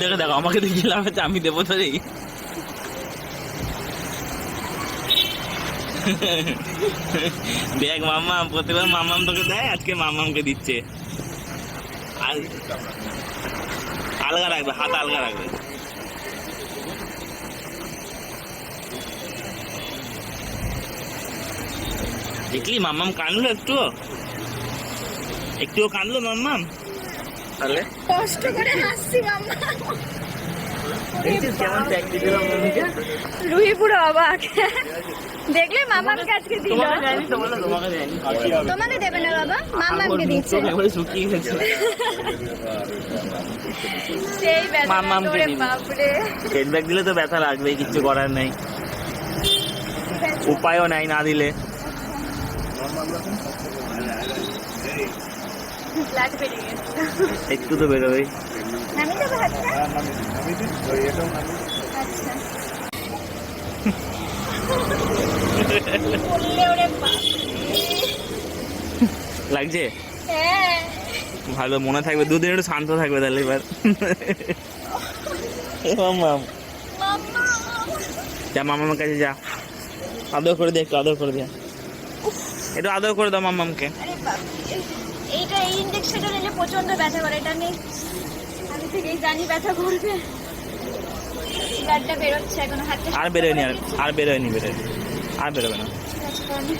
দেখো দেখো আমাকে দেখে লাভ আছে, আমি দেবো তো রে। দেখ মাম্মাম, প্রতিবার মাম্মাম তোকে দেয়, আজকে মাম্মামকে দিচ্ছে। আর আলগা রাখবে, হাত আলগা রাখবে। দেখলি মাম্মাম কাঁদলো, একটুও কাঁদলো মাম্মাম। তাহলে কষ্ট করে হাসছি মাম্মা। কেমন ট্যাক্সি দিলাম মমিকে, রুহি পুরো অবাক। দেখলে মামাকে আজকে দিল। তোমাকে দেবে না বাবা, মামাকে দিচ্ছে। শুকিয়ে গেছে। সেই ব্যথা মাম্মামকে ওরে দিবি। বাপরে। হেড ব্যাগ দিলে তো ব্যথা লাগবে, কিচ্ছু করার নেই, উপায়ও নাই না দিলে। ব্লাড বেরিয়ে গেছে। একটু তো বেরোবে। নামি দেবো হাতটা? আচ্ছা। বললে ওরে বাপরে। লাগছে হ্যাঁ। ভালো, মনে থাকবে, দুদিন একটু শান্ত থাকবে তাহলে এবার। মাম্মাম মাম্মা। যা মামার কাছে যা, আদর করে দে, একটু আদর করে দে, একটু আদর করে দাও মাম্মামকে। আরে বাপরে, এইটা এই ইনজেকশনটা নিলে প্রচন্ড ব্যথা করে, এটা নেই আমি থেকেই জানি ব্যথা করবে। ব্লাডটা বেরোচ্ছে এখন হাতে। আর বেরোয়নি, আর বেরোয়নি, আর বেরোবে না। ঠিক আছে, তাহলে।